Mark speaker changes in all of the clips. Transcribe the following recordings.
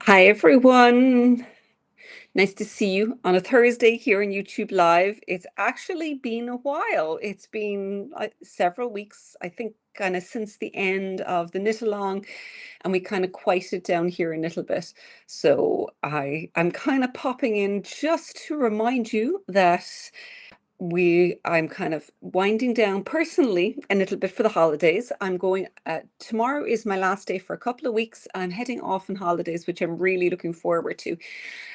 Speaker 1: Hi everyone. Nice to see you on a Thursday here on YouTube Live. It's actually been a while. It's been several weeks, I think, kind of since the end of the knit along, and we kind of quieted down here a little bit. So I'm kind of popping in just to remind you that I'm kind of winding down personally a little bit for the holidays. I'm going tomorrow is my last day for a couple of weeks. I'm heading off on holidays, which I'm really looking forward to.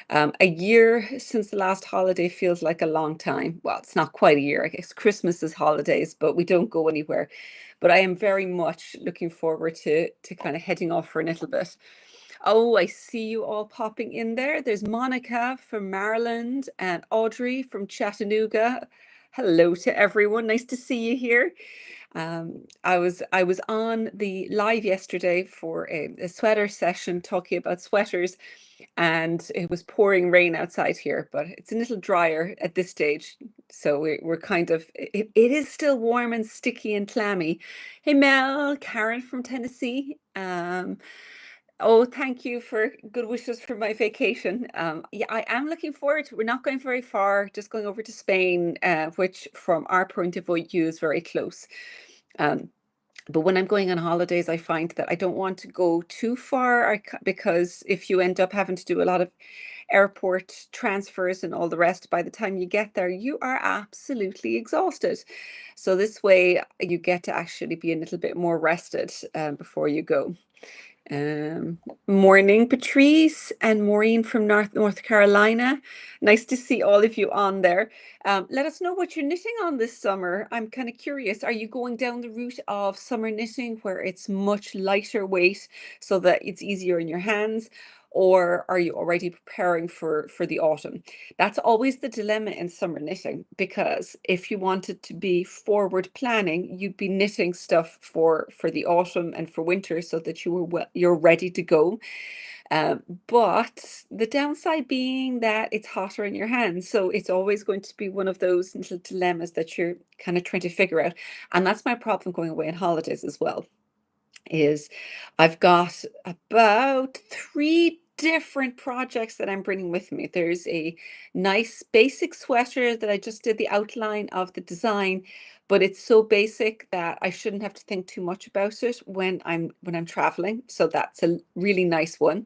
Speaker 1: A year since the last holiday feels like a long time. Well, it's not quite a year. I guess Christmas is holidays, but we don't go anywhere. But I am very much looking forward to kind of heading off for a little bit. Oh, I see you all popping in there. There's Monica from Maryland and Audrey from Chattanooga. Hello to everyone. Nice to see you here. I was on the live yesterday for a sweater session talking about sweaters, and it was pouring rain outside here, but it's a little drier at this stage. So we're kind of it is still warm and sticky and clammy. Hey Mel, Karen from Tennessee. Oh, thank you for good wishes for my vacation. Yeah, I am looking forward to. We're not going very far, just going over to Spain, which from our point of view is very close. Um, but when I'm going on holidays, I find that I don't want to go too far because if you end up having to do a lot of airport transfers and all the rest, by the time you get there, you are absolutely exhausted. So this way, you get to actually be a little bit more rested before you go. Morning, Patrice and Maureen from North Carolina. Nice to see all of you on there. Let us know what you're knitting on this summer. I'm kind of curious. Are you going down the route of summer knitting where it's much lighter weight so that it's easier in your hands? Or are you already preparing for the autumn? That's always the dilemma in summer knitting, because if you wanted to be forward planning, you'd be knitting stuff for the autumn and for winter so that you're ready to go. But the downside being that it's hotter in your hands, so it's always going to be one of those little dilemmas that you're kind of trying to figure out. And that's my problem going away on holidays as well, is I've got about three different projects that I'm bringing with me. There's a nice basic sweater that I just did the outline of the design, but it's so basic that I shouldn't have to think too much about it when I'm traveling. So that's a really nice one,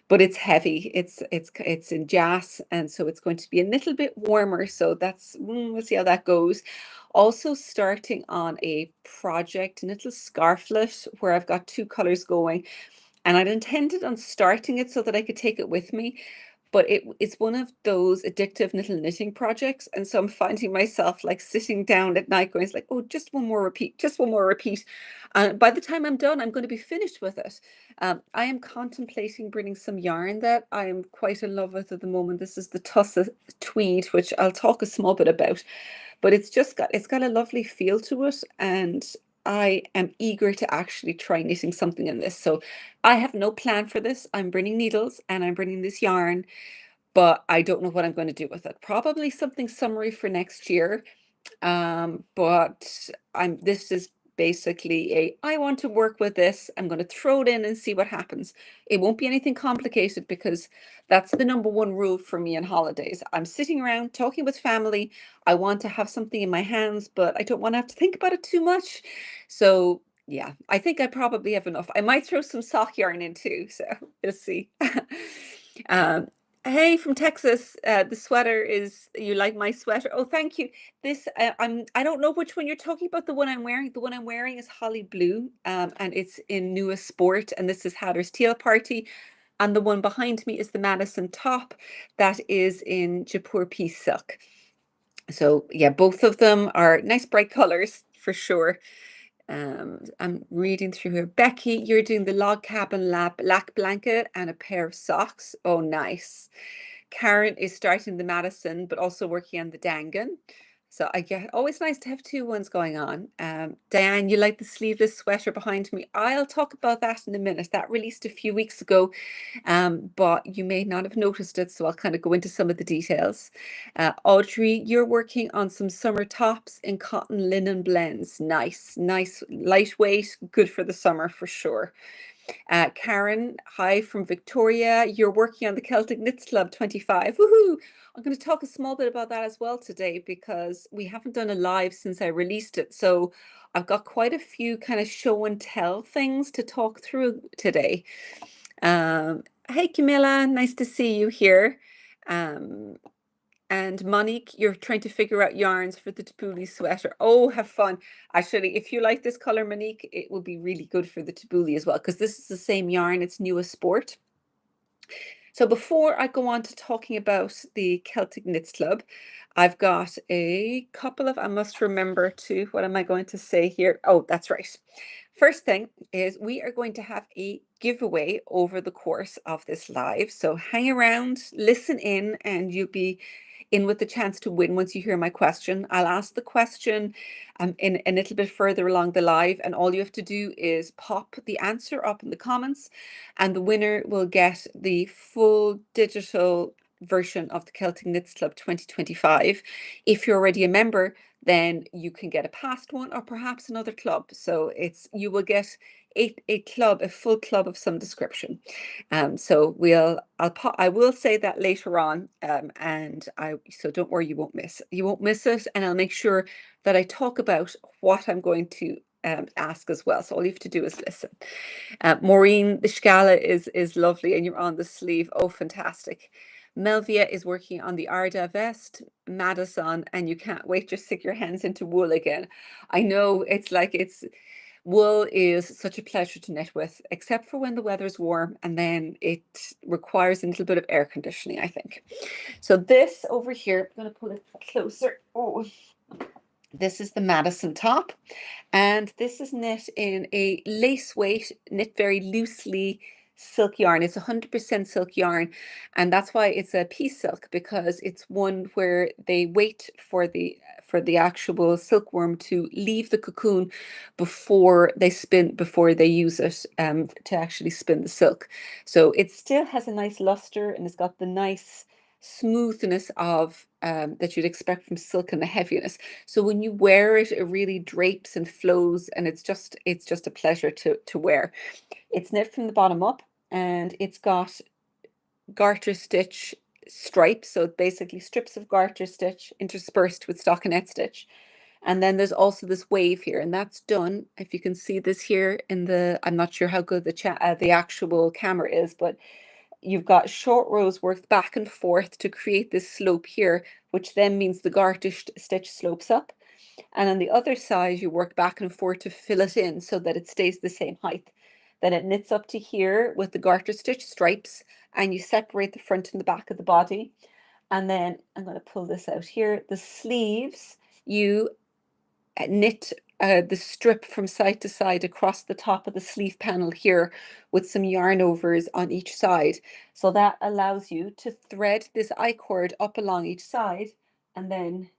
Speaker 1: but it's heavy. It's in jas, and so it's going to be a little bit warmer. So we'll see how that goes. Also starting on a project, a little scarflet, where I've got two colors going, and I'd intended on starting it so that I could take it with me, but it's one of those addictive little knitting projects, and so I'm finding myself like sitting down at night going, it's like, oh, just one more repeat, just one more repeat. By the time I'm done, I'm going to be finished with it. I am contemplating bringing some yarn that I am quite in love with at the moment. This is the Tussa Tweed, which I'll talk a small bit about, but it's got a lovely feel to it, and I am eager to actually try knitting something in this. So I have no plan for this. I'm bringing needles and I'm bringing this yarn, but I don't know what I'm going to do with it. Probably something summery for next year. But this is basically I want to work with this. I'm going to throw it in and see what happens. It won't be anything complicated, because that's the number one rule for me on holidays. I'm sitting around talking with family. I want to have something in my hands, but I don't want to have to think about it too much. So yeah, I think I probably have enough. I might throw some sock yarn in too, so we'll see. um, Hey, from Texas, the sweater is, you like my sweater? Oh, thank you. I don't know which one you're talking about. The one I'm wearing. The one I'm wearing is holly blue, and it's in newest sport, and this is Hatter's Teal Party. And the one behind me is the Madison top, that is in Jaipur Peace Silk. So yeah, both of them are nice bright colors for sure. I'm reading through here. Becky, you're doing the log cabin lab black blanket and a pair of socks. Oh, nice. Karen is starting the Madison, but also working on the Dangan. So I get always nice to have two ones going on. Diane, you like the sleeveless sweater behind me? I'll talk about that in a minute. That released a few weeks ago, but you may not have noticed it, so I'll kind of go into some of the details. Audrey, you're working on some summer tops in cotton linen blends. Nice, nice, lightweight, good for the summer for sure. Karen, hi from Victoria. You're working on the Celtic Knits Club 25. Woohoo! I'm going to talk a small bit about that as well today because we haven't done a live since I released it. So I've got quite a few kind of show and tell things to talk through today. Hey, Camilla, nice to see you here. Um, and Monique, you're trying to figure out yarns for the tabbouleh sweater. Oh, have fun. Actually, if you like this color, Monique, it will be really good for the tabbouleh as well, because this is the same yarn. It's Newest Sport. So before I go on to talking about the Celtic Knits Club, I've got a couple of, I must remember to, what am I going to say here? Oh, that's right. First thing is we are going to have a giveaway over the course of this live. So hang around, listen in, and you'll be in with the chance to win once you hear my question. I'll ask the question in a little bit further along the live, and all you have to do is pop the answer up in the comments, and the winner will get the full digital version of the Celtic Knits Club 2025. If you're already a member, then you can get a past one or perhaps another club. So you will get a full club of some description. So I will say that later on, so don't worry, you won't miss it, and I'll make sure that I talk about what I'm going to ask as well. So all you have to do is listen. Maureen, the scala is lovely, and you're on the sleeve. Oh, fantastic. Melvia is working on the Arda vest, Madison, and you can't wait to stick your hands into wool again. I know wool is such a pleasure to knit with, except for when the weather's warm, and then it requires a little bit of air conditioning, I think. So this over here, I'm going to pull it closer. Oh, this is the Madison top, and this is knit in a lace weight, knit very loosely silk yarn. It's 100% silk yarn, and that's why it's a piece silk, because it's one where they wait for the actual silkworm to leave the cocoon before they use it to actually spin the silk. So it still has a nice luster, and it's got the nice smoothness of that you'd expect from silk, and the heaviness. So when you wear it, it really drapes and flows, and it's just a pleasure to wear. It's knit from the bottom up, and it's got garter stitch stripes, so basically strips of garter stitch interspersed with stockinette stitch. And then there's also this wave here, and that's done. If you can see this here I'm not sure how good the actual camera is, but you've got short rows worked back and forth to create this slope here, which then means the garter stitch slopes up. And on the other side, you work back and forth to fill it in so that it stays the same height. Then it knits up to here with the garter stitch stripes, and you separate the front and the back of the body. And then I'm going to pull this out here. The sleeves, you knit the strip from side to side across the top of the sleeve panel here with some yarn overs on each side. So that allows you to thread this I-cord up along each side, and then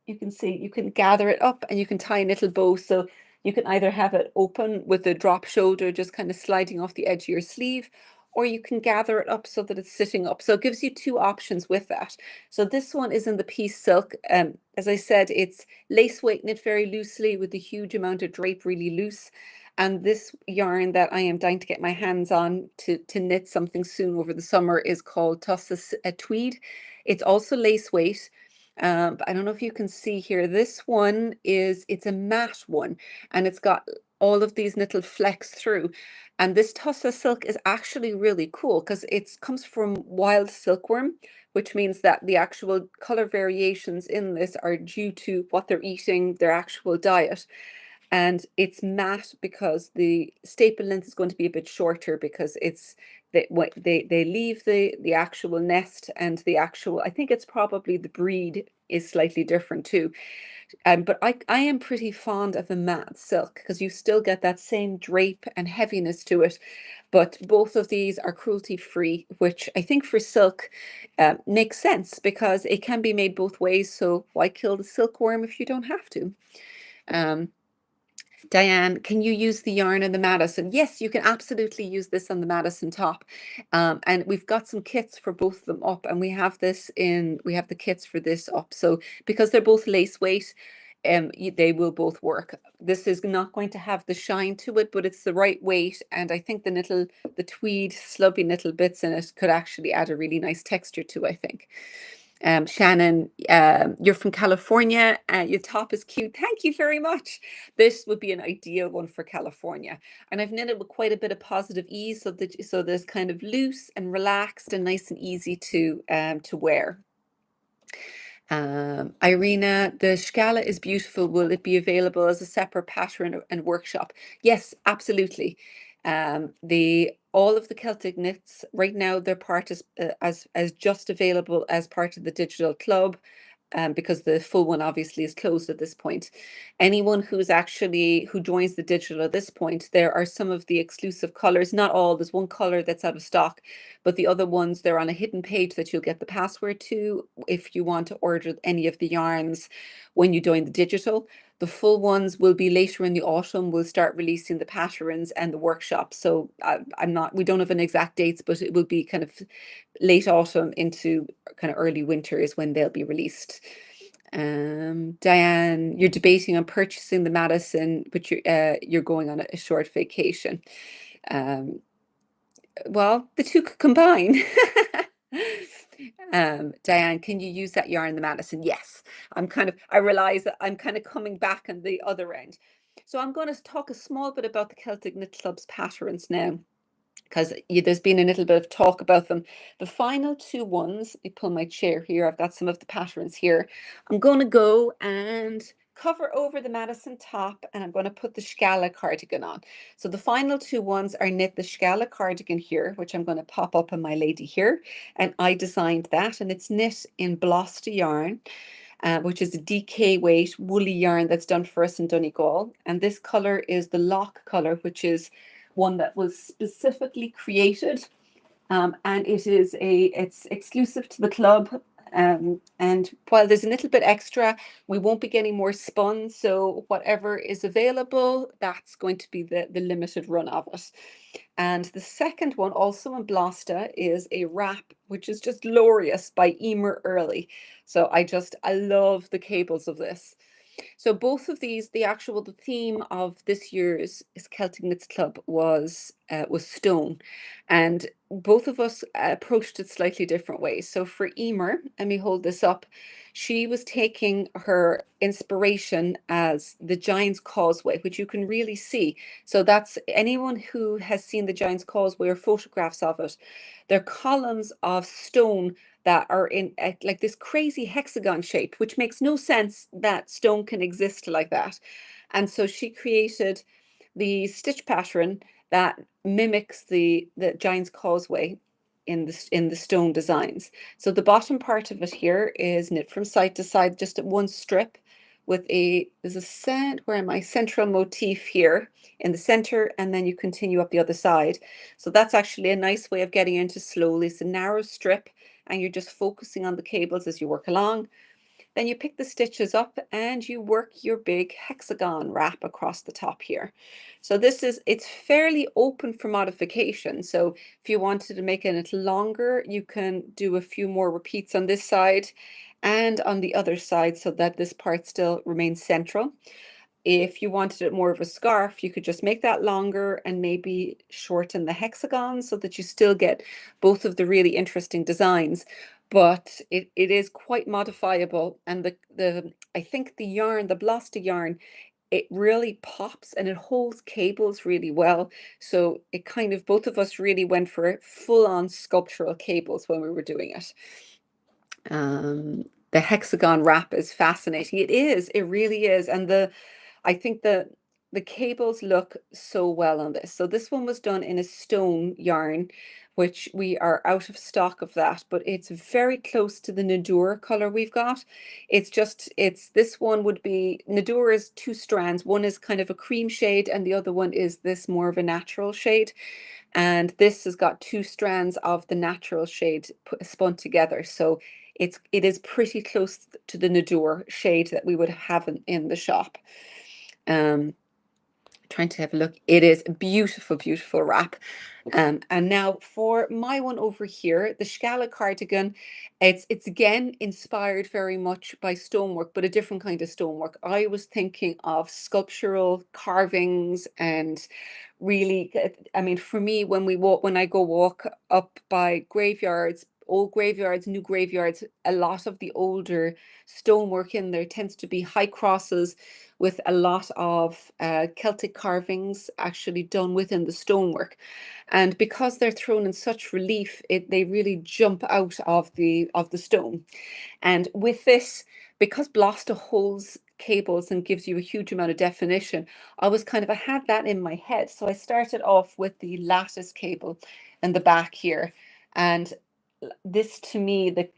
Speaker 1: you can see you can gather it up and you can tie a little bow. So you can either have it open with the drop shoulder just kind of sliding off the edge of your sleeve, or you can gather it up so that it's sitting up. So it gives you two options with that. So this one is in the piece silk. As I said, it's lace weight, knit very loosely with a huge amount of drape, really loose. And this yarn that I am dying to get my hands on to knit something soon over the summer is called Tussa Tweed. It's also lace weight. But I don't know if you can see here. This one it's a matte one, and it's got all of these little flecks through. And this Tussa silk is actually really cool because it comes from wild silkworm, which means that the actual color variations in this are due to what they're eating, their actual diet. And it's matte because the staple length is going to be a bit shorter, because they leave the actual nest, and the actual, I think it's probably the breed is slightly different too. But I am pretty fond of the matte silk because you still get that same drape and heaviness to it. But both of these are cruelty free, which I think for silk makes sense because it can be made both ways. So why kill the silkworm if you don't have to? Diane, can you use the yarn on the Madison? Yes, you can absolutely use this on the Madison top. And we've got some kits for both of them up, and we have the kits for this up. So because they're both lace weight, they will both work. This is not going to have the shine to it, but it's the right weight, and I think the tweed slubby little bits in it could actually add a really nice texture to, I think. Shannon, you're from California. Your top is cute. Thank you very much. This would be an ideal one for California. And I've knitted with quite a bit of positive ease, so there's kind of loose and relaxed and nice and easy to wear. Irina, the Scala is beautiful. Will it be available as a separate pattern and workshop? Yes, absolutely. The all of the Celtic knits right now, they're part as just available as part of the digital club, because the full one obviously is closed at this point. Anyone who joins the digital at this point, there are some of the exclusive colors, not all. There's one color that's out of stock, but the other ones, they're on a hidden page that you'll get the password to if you want to order any of the yarns when you join the digital. The full ones will be later in the autumn. We'll start releasing the patterns and the workshops. So we don't have an exact dates, but it will be kind of late autumn into kind of early winter is when they'll be released. Diane, you're debating on purchasing the Madison, but you're going on a short vacation. Well, the two could combine. Diane, can you use that yarn, the Madison? Yes. I realize that I'm kind of coming back on the other end. So I'm going to talk a small bit about the Celtic Knit Club's patterns now, because there's been a little bit of talk about them. The final two ones, I pull my chair here, I've got some of the patterns here. I'm going to go and cover over the Madison top, and I'm going to put the Scala cardigan on. So the final two ones are knit the Scala cardigan here, which I'm going to pop up on my lady here. And I designed that, and it's knit in Blosta yarn. Which is a DK weight woolly yarn that's done for us in Donegal. And this color is the Lock color, which is one that was specifically created, and it's exclusive to the club. And while there's a little bit extra, we won't be getting more spun. So whatever is available, that's going to be the limited run of it. And the second one, also in Blosta, is a wrap, which is just glorious by Emer Early. So I love the cables of this. So both of these, the theme of this year's Celtic Knits Club was stone, and both of us approached it slightly different ways. So for Emer, let me hold this up. She was taking her inspiration as the Giant's Causeway, which you can really see. So that's anyone who has seen the Giant's Causeway or photographs of it. They're columns of stone that are in like this crazy hexagon shape, which makes no sense that stone can exist like that. And so she created the stitch pattern that mimics the Giant's Causeway in the stone designs. So the bottom part of it here is knit from side to side, just at one strip with there's a central motif here in the center, and then you continue up the other side. So that's actually a nice way of getting into slowly. It's a narrow strip, and you're just focusing on the cables as you work along. Then you pick the stitches up and you work your big hexagon wrap across the top here. So it's fairly open for modification. So if you wanted to make it a little longer, you can do a few more repeats on this side and on the other side so that this part still remains central. If you wanted it more of a scarf, you could just make that longer and maybe shorten the hexagon so that you still get both of the really interesting designs. But it is quite modifiable. And I think the yarn, the Blosta yarn, it really pops and it holds cables really well. So both of us really went for full-on sculptural cables when we were doing it. The hexagon wrap is fascinating. It really is. And I think the cables look so well on this. So this one was done in a stone yarn, which we are out of stock of that, but it's very close to the Nadur color we've got. This one would be, Nadur is two strands. One is kind of a cream shade and the other one is this more of a natural shade. And this has got two strands of the natural shade spun together. So it is pretty close to the Nadur shade that we would have in the shop. Trying to have a look. It is a beautiful, beautiful wrap. And now for my one over here, the Scala cardigan, it's again inspired very much by stonework, but a different kind of stonework. I was thinking of sculptural carvings and really, I mean, for me, when I go walk up by graveyards, old graveyards, new graveyards, a lot of the older stonework in there tends to be high crosses with a lot of Celtic carvings actually done within the stonework. And because they're thrown in such relief, they really jump out of the stone. And with this, because Blasta holds cables and gives you a huge amount of definition, I had that in my head. So I started off with the lattice cable in the back here. And this to me, the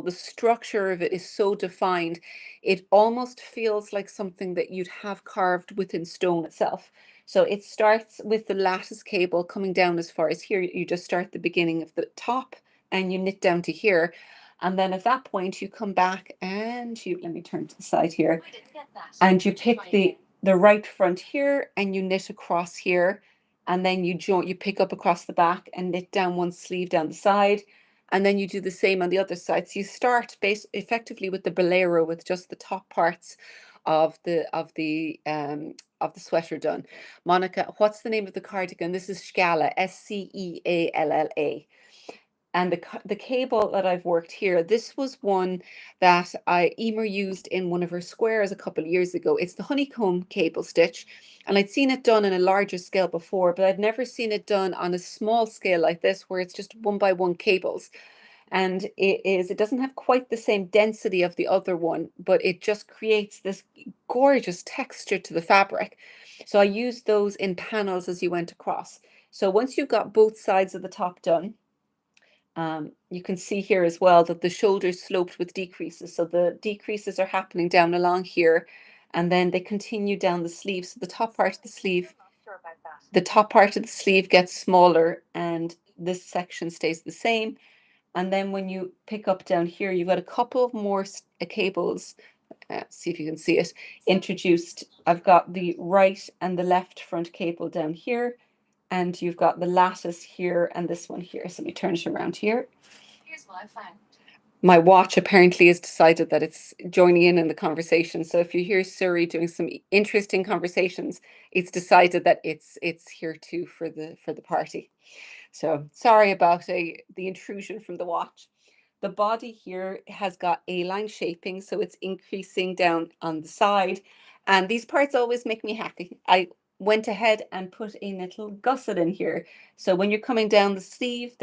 Speaker 1: structure of it is so defined. It almost feels like something that you'd have carved within stone itself. So it starts with the lattice cable coming down as far as here. You just start the beginning of the top and you knit down to here. And then at that point, you come back and let me turn to the side here, and you pick the right front here and you knit across here. And then you pick up across the back and knit down one sleeve down the side. And then you do the same on the other side. So you start effectively with the bolero with just the top parts of the sweater done. Monica, what's the name of the cardigan? This is Scala, Scealla. And the cable that I've worked here, this was one that Emer used in one of her squares a couple of years ago. It's the honeycomb cable stitch. And I'd seen it done in a larger scale before, but I'd never seen it done on a small scale like this, where it's just one by one cables. And it doesn't have quite the same density of the other one, but it just creates this gorgeous texture to the fabric. So I used those in panels as you went across. So once you've got both sides of the top done, you can see here as well that the shoulders sloped with decreases. So the decreases are happening down along here, and then they continue down the sleeve. So the top part of the sleeve gets smaller, and this section stays the same. And then when you pick up down here, you've got a couple of more cables. See if you can see it introduced. I've got the right and the left front cable down here, and you've got the lattice here and this one here. So let me turn it around here. Here's what I found. My watch apparently has decided that it's joining in the conversation. So if you hear Suri doing some interesting conversations, it's decided that it's here too for the party. So sorry about the intrusion from the watch. The body here has got A-line shaping, so it's increasing down on the side. And these parts always make me happy. I went ahead and put a little gusset in here. So when you're coming down the sleeve,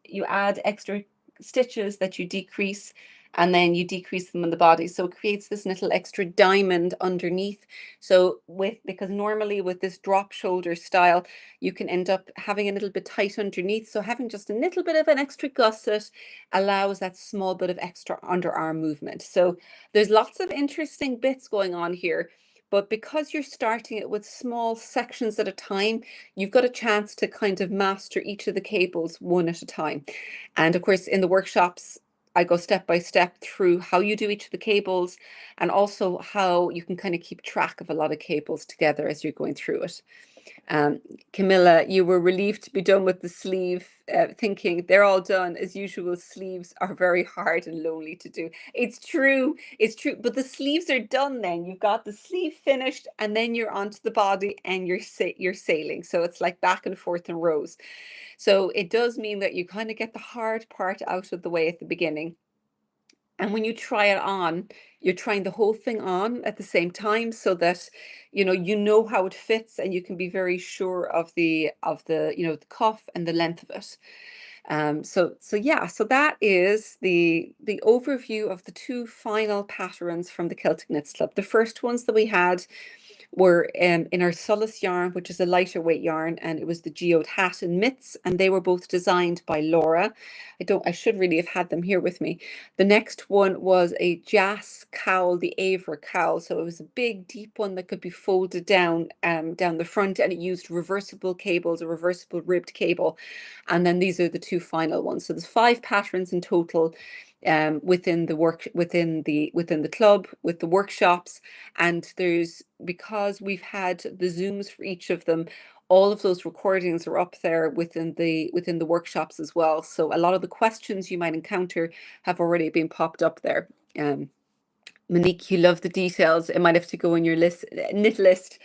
Speaker 1: you add extra stitches that you decrease, and then you decrease them on the body. So it creates this little extra diamond underneath. So because normally with this drop shoulder style, you can end up having a little bit tight underneath. So having just a little bit of an extra gusset allows that small bit of extra underarm movement. So there's lots of interesting bits going on here. But because you're starting it with small sections at a time, you've got a chance to kind of master each of the cables one at a time. And of course, in the workshops, I go step by step through how you do each of the cables, and also how you can kind of keep track of a lot of cables together as you're going through it. Camilla, you were relieved to be done with the sleeve, thinking they're all done. As usual, sleeves are very hard and lonely to do. It's true, but the sleeves are done then. You've got the sleeve finished, and then you're onto the body and you're sailing. So it's like back and forth in rows. So it does mean that you kind of get the hard part out of the way at the beginning. And when you try it on, you're trying the whole thing on at the same time, so that you know how it fits, and you can be very sure of the cuff and the length of it. So that is the overview of the two final patterns from the Celtic Knits Club. The first ones that we had were in our Solace yarn, which is a lighter weight yarn, and it was the geode hat and mitts, and they were both designed by Laura. I should really have had them here with me. The next one was a Jas cowl, the Avra cowl. So it was a big, deep one that could be folded down the front, and it used reversible cables, a reversible ribbed cable. And then these are the two final ones. So there's 5 patterns in total. within the club with the workshops. And because we've had the Zooms for each of them, all of those recordings are up there within the workshops as well. So a lot of the questions you might encounter have already been popped up there. Monique, you love the details. It might have to go in your knit list.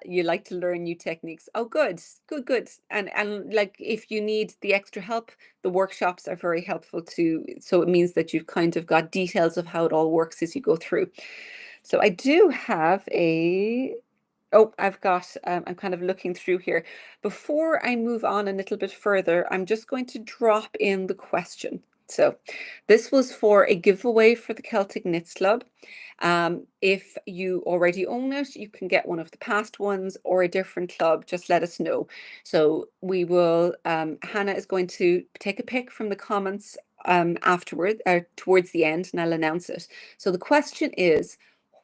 Speaker 1: You like to learn new techniques. Oh, good, good, good. And like if you need the extra help, the workshops are very helpful too. So it means that you've kind of got details of how it all works as you go through. So I do have I'm kind of looking through here. Before I move on a little bit further, I'm just going to drop in the question. So this was for a giveaway for the Celtic Knits Club. If you already own it, you can get one of the past ones or a different club. Just let us know. So we will, Hannah is going to take a pick from the comments afterward, towards the end, and I'll announce it. So the question is,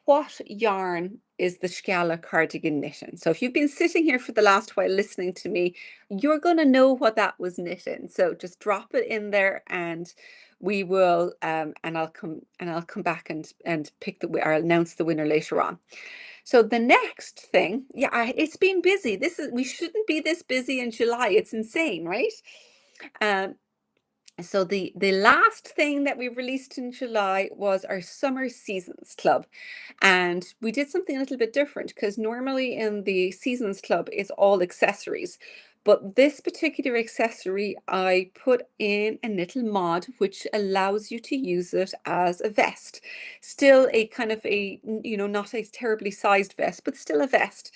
Speaker 1: what yarn is the Scala cardigan knitting? So if you've been sitting here for the last while listening to me, you're going to know what that was knitting. So just drop it in there, and we will and I'll come back and pick or announce the winner later on. So the next thing, it's been busy. We shouldn't be this busy in July. It's insane, right? So the last thing that we released in July was our Summer Seasons Club. And we did something a little bit different, because normally in the Seasons Club it's all accessories. But this particular accessory, I put in a little mod which allows you to use it as a vest. Still a kind of not a terribly sized vest, but still a vest.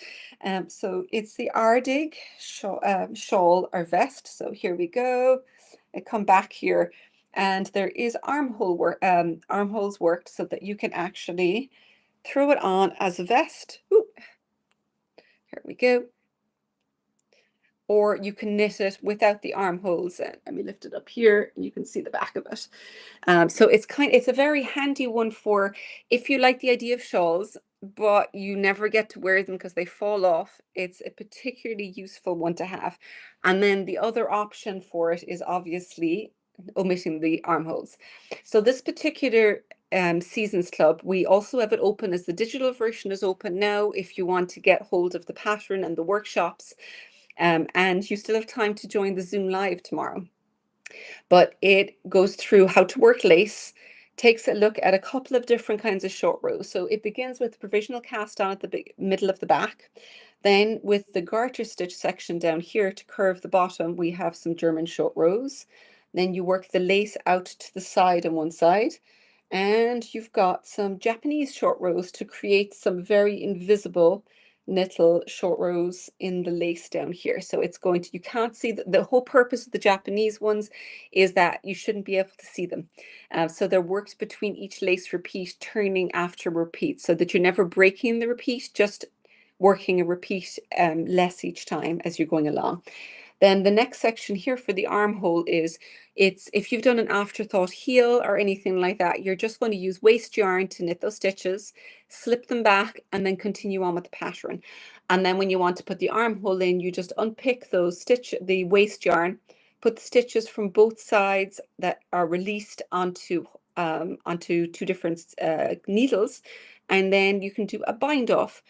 Speaker 1: So it's the Ardig shawl or vest. So here we go. I come back here, and there is armholes worked so that you can actually throw it on as a vest. Ooh, here we go. Or you can knit it without the armholes. Let me lift it up here, and you can see the back of it. So it's a very handy one for if you like the idea of shawls, but you never get to wear them because they fall off. It's a particularly useful one to have. And then the other option for it is obviously omitting the armholes. So this particular Seasons Club, we also have it open as the digital version is open now if you want to get hold of the pattern and the workshops. And you still have time to join the Zoom Live tomorrow. But it goes through how to work lace, takes a look at a couple of different kinds of short rows. So it begins with the provisional cast on at the middle of the back. Then with the garter stitch section down here to curve the bottom, we have some German short rows. Then you work the lace out to the side on one side. And you've got some Japanese short rows to create some very invisible little short rows in the lace down here. So you can't see the whole purpose of the Japanese ones is that you shouldn't be able to see them. So they're worked between each lace repeat, turning after repeat, so that you're never breaking the repeat, just working a repeat less each time as you're going along. Then the next section here for the armhole if you've done an afterthought heel or anything like that, you're just going to use waste yarn to knit those stitches, slip them back, and then continue on with the pattern. And then when you want to put the armhole in, you just unpick the waste yarn, put the stitches from both sides that are released onto two different needles, and then you can do a bind off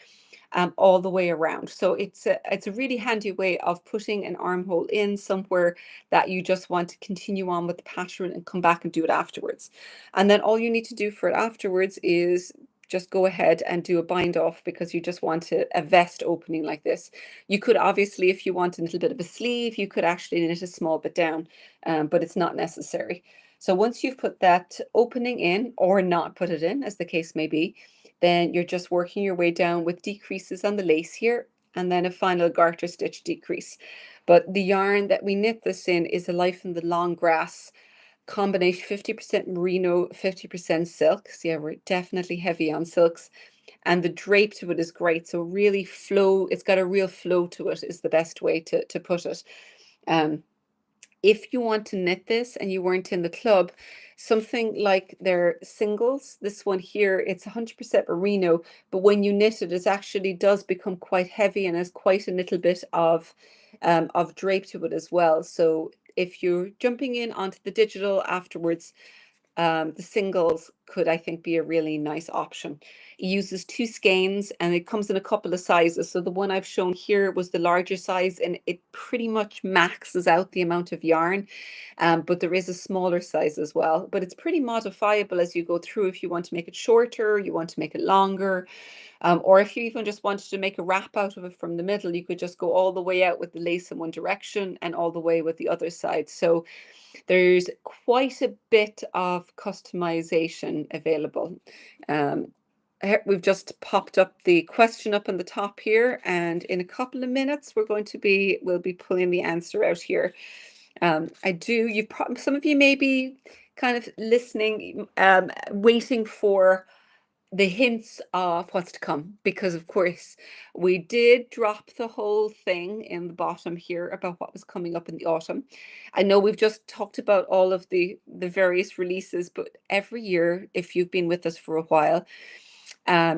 Speaker 1: all the way around. So it's a really handy way of putting an armhole in somewhere that you just want to continue on with the pattern and come back and do it afterwards. And then all you need to do for it afterwards is just go ahead and do a bind off, because you just want a vest opening like this. You could obviously, if you want a little bit of a sleeve, you could actually knit a small bit down, but it's not necessary. So once you've put that opening in, or not put it in, as the case may be, then you're just working your way down with decreases on the lace here, and then a final garter stitch decrease. But the yarn that we knit this in is a Life in the Long Grass combination, 50% merino, 50% silk. So yeah, we're definitely heavy on silks. And the drape to it is great. So really it's got a real flow to it, is the best way to put it. If you want to knit this and you weren't in the club, something like their singles, this one here, it's 100% merino, but when you knit it, it actually does become quite heavy and has quite a little bit of drape to it as well. So if you're jumping in onto the digital afterwards, the singles could, I think, be a really nice option. It uses two skeins and it comes in a couple of sizes. So the one I've shown here was the larger size and it pretty much maxes out the amount of yarn. But there is a smaller size as well. But it's pretty modifiable as you go through if you want to make it shorter, you want to make it longer. Or if you even just wanted to make a wrap out of it from the middle, you could just go all the way out with the lace in one direction and all the way with the other side. So there's quite a bit of customization available. Um, we've just popped up the question up on the top here, and in a couple of minutes we'll be pulling the answer out here. Some of you may be kind of listening, waiting for the hints of what's to come, because of course we did drop the whole thing in the bottom here about what was coming up in the autumn. I know we've just talked about all of the various releases, but every year, if you've been with us for a while,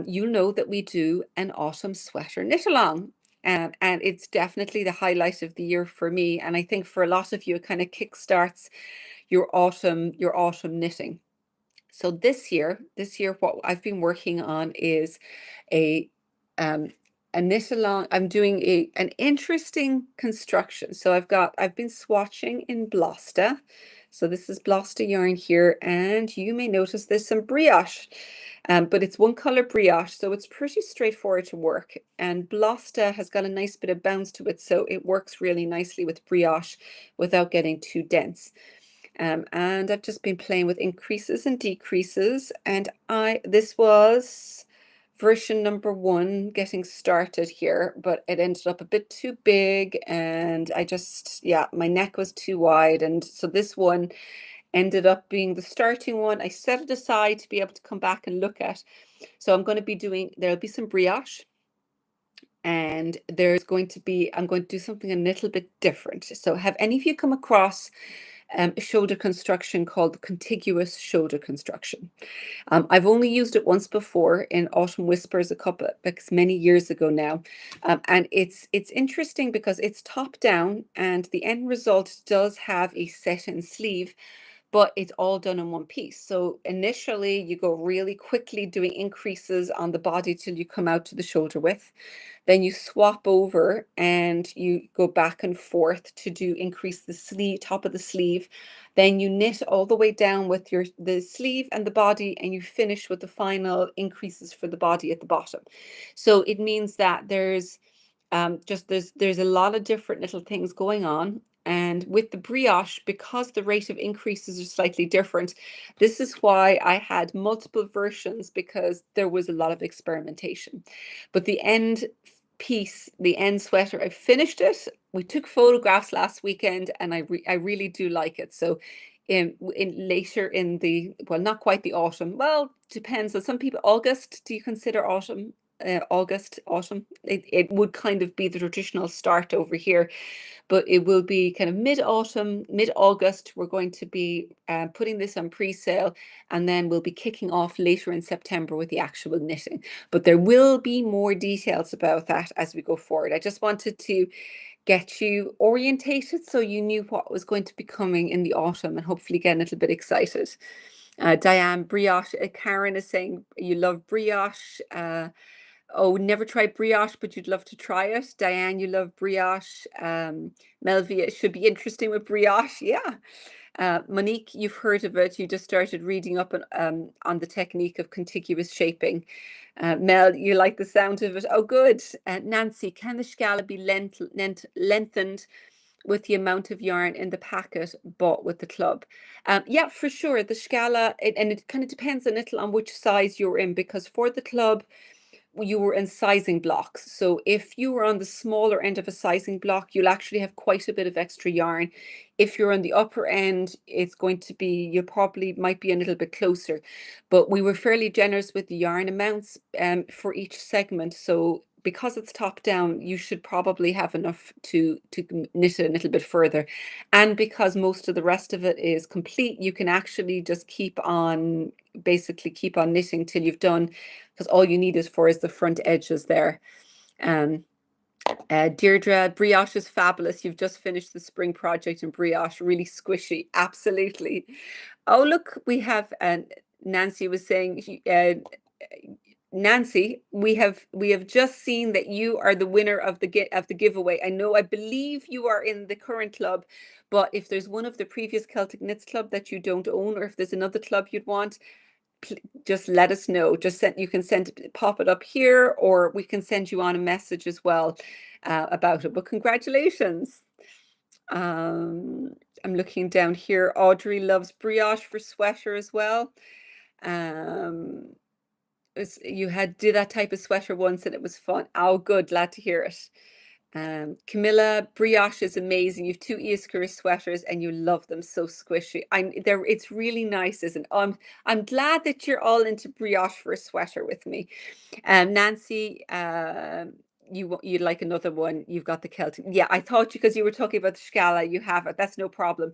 Speaker 1: you know that we do an autumn sweater knit along. And it's definitely the highlight of the year for me, and I think for a lot of you it kind of kickstarts your autumn knitting. So this year, what I've been working on is a um, a knit along. I'm doing an interesting construction. So I've been swatching in Blosta. So this is Blosta yarn here, and you may notice there's some brioche, but it's one color brioche, so it's pretty straightforward to work. And Blosta has got a nice bit of bounce to it, so it works really nicely with brioche without getting too dense. And I've just been playing with increases and decreases, and this was version number 1 getting started here, but it ended up a bit too big, and yeah, my neck was too wide, and so this one ended up being the starting one. I set it aside to be able to come back and look at. So there'll be some brioche, and I'm going to do something a little bit different. So have any of you come across a shoulder construction called contiguous shoulder construction? I've only used it once before in Autumn Whispers because many years ago now, and it's interesting because it's top down, and the end result does have a set-in sleeve, but it's all done in one piece. So initially you go really quickly doing increases on the body till you come out to the shoulder width. Then you swap over and you go back and forth to increase the sleeve, top of the sleeve. Then you knit all the way down with the sleeve and the body, and you finish with the final increases for the body at the bottom. So it means that there's a lot of different little things going on. And with the brioche, because the rate of increases are slightly different, this is why I had multiple versions, because there was a lot of experimentation. But the end piece, the end sweater, I finished it. We took photographs last weekend, and I really do like it. So later in well, not quite the autumn. Well, depends on some people. August, do you consider autumn? August, autumn. It would kind of be the traditional start over here, but it will be kind of mid-autumn, mid-August. We're going to be putting this on pre-sale, and then we'll be kicking off later in September with the actual knitting. But there will be more details about that as we go forward. I just wanted to get you orientated so you knew what was going to be coming in the autumn, and hopefully get a little bit excited. Diane, brioche. Karen is saying you love brioche. Oh, never tried brioche, but you'd love to try it. Diane, you love brioche. Melvia, it should be interesting with brioche. Yeah. Monique, you've heard of it. You just started reading up on the technique of contiguous shaping. Mel, you like the sound of it. Oh, good. Nancy, can the scala be lengthened with the amount of yarn in the packet bought with the club? Yeah, for sure. The scala, and it kind of depends a little on which size you're in, because for the club, you were in sizing blocks. So if you were on the smaller end of a sizing block, you'll actually have quite a bit of extra yarn. If you're on the upper end, you probably might be a little bit closer. But we were fairly generous with the yarn amounts for each segment. So because it's top down, you should probably have enough to knit it a little bit further. And because most of the rest of it is complete, you can actually just basically keep on knitting till you've done, because all you need is the front edges there. Deirdre, brioche is fabulous. You've just finished the spring project in brioche, really squishy. Absolutely. Oh, look, we have Nancy was saying, Nancy, we have just seen that you are the winner of the giveaway. I believe you are in the current club, but if there's one of the previous Celtic Knits club that you don't own, or if there's another club you'd want, just let us know. You can pop it up here, or we can send you on a message as well about it. But congratulations. Um, I'm looking down here. Audrey loves brioche for sweater as well. Um, you did that type of sweater once and it was fun. Oh, good. Glad to hear it. Camilla, brioche is amazing. You've two Easkura sweaters and you love them, so squishy. It's really nice, isn't it? I'm glad that you're all into brioche for a sweater with me. Nancy, you'd like another one. You've got the Celtic. Yeah, I thought because you were talking about the Scala, you have it. That's no problem.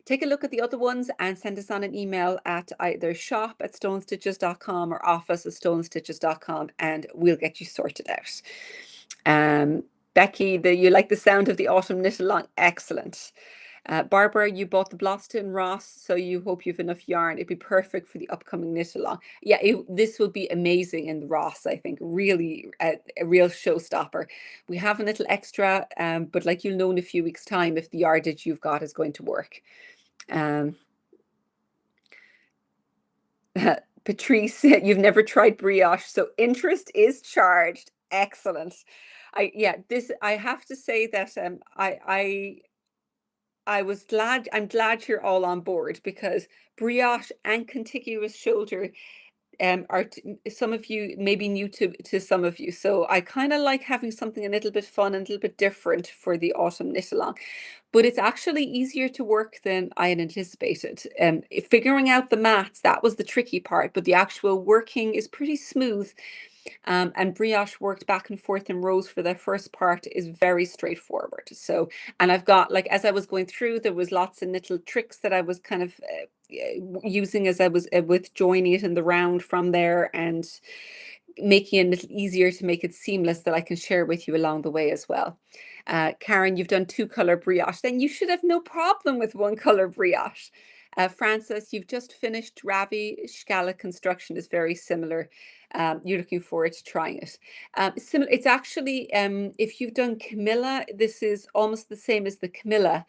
Speaker 1: Take a look at the other ones and send us on an email at either shop@stonestitches.com or office@stonestitches.com and we'll get you sorted out. Becky, you like the sound of the autumn knit along. Excellent. Barbara, you bought the Bloston Ross, so you hope you've enough yarn. It'd be perfect for the upcoming knit along. Yeah, this will be amazing in the Ross, I think. Really, a real showstopper. We have a little extra, but like you'll know in a few weeks' time if the yardage you've got is going to work. Patrice, you've never tried brioche, so interest is charged. Excellent. I have to say that I'm glad you're all on board because brioche and contiguous shoulder are some of you maybe new to some of you. So I kind of like having something a little bit fun and a little bit different for the autumn knit along. But it's actually easier to work than I had anticipated. Figuring out the maths, that was the tricky part, but the actual working is pretty smooth. And brioche worked back and forth in rows for the first part is very straightforward. So, and I've got, like, as I was going through, there was lots of little tricks that I was kind of using as I was with joining it in the round from there and making it a little easier to make it seamless that I can share with you along the way as well. Karen, you've done 2-color brioche. Then you should have no problem with 1-color brioche. Francis, you've just finished Ravi. Scala construction is very similar. You're looking forward to trying it. It's actually, if you've done Camilla, this is almost the same as the Camilla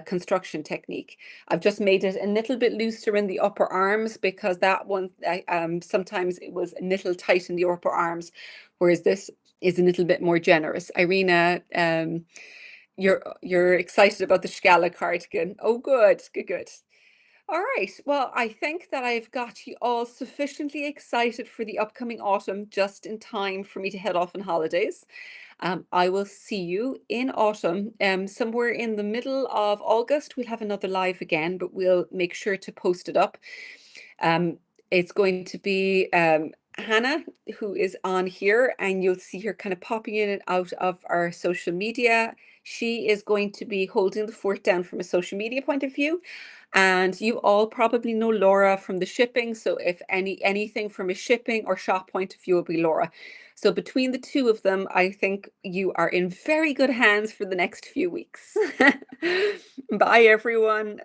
Speaker 1: construction technique. I've just made it a little bit looser in the upper arms because that one, sometimes it was a little tight in the upper arms, whereas this is a little bit more generous. Irina, you're excited about the Scala cardigan. Oh, good, good, good. All right. Well, I think that I've got you all sufficiently excited for the upcoming autumn just in time for me to head off on holidays. I will see you in autumn. Somewhere in the middle of August, we'll have another live again, but we'll make sure to post it up. It's going to be Hannah, who is on here, and you'll see her kind of popping in and out of our social media. She is going to be holding the fort down from a social media point of view. And you all probably know Laura from the shipping. So if anything from a shipping or shop point of view will be Laura. So between the two of them, I think you are in very good hands for the next few weeks. Bye, everyone.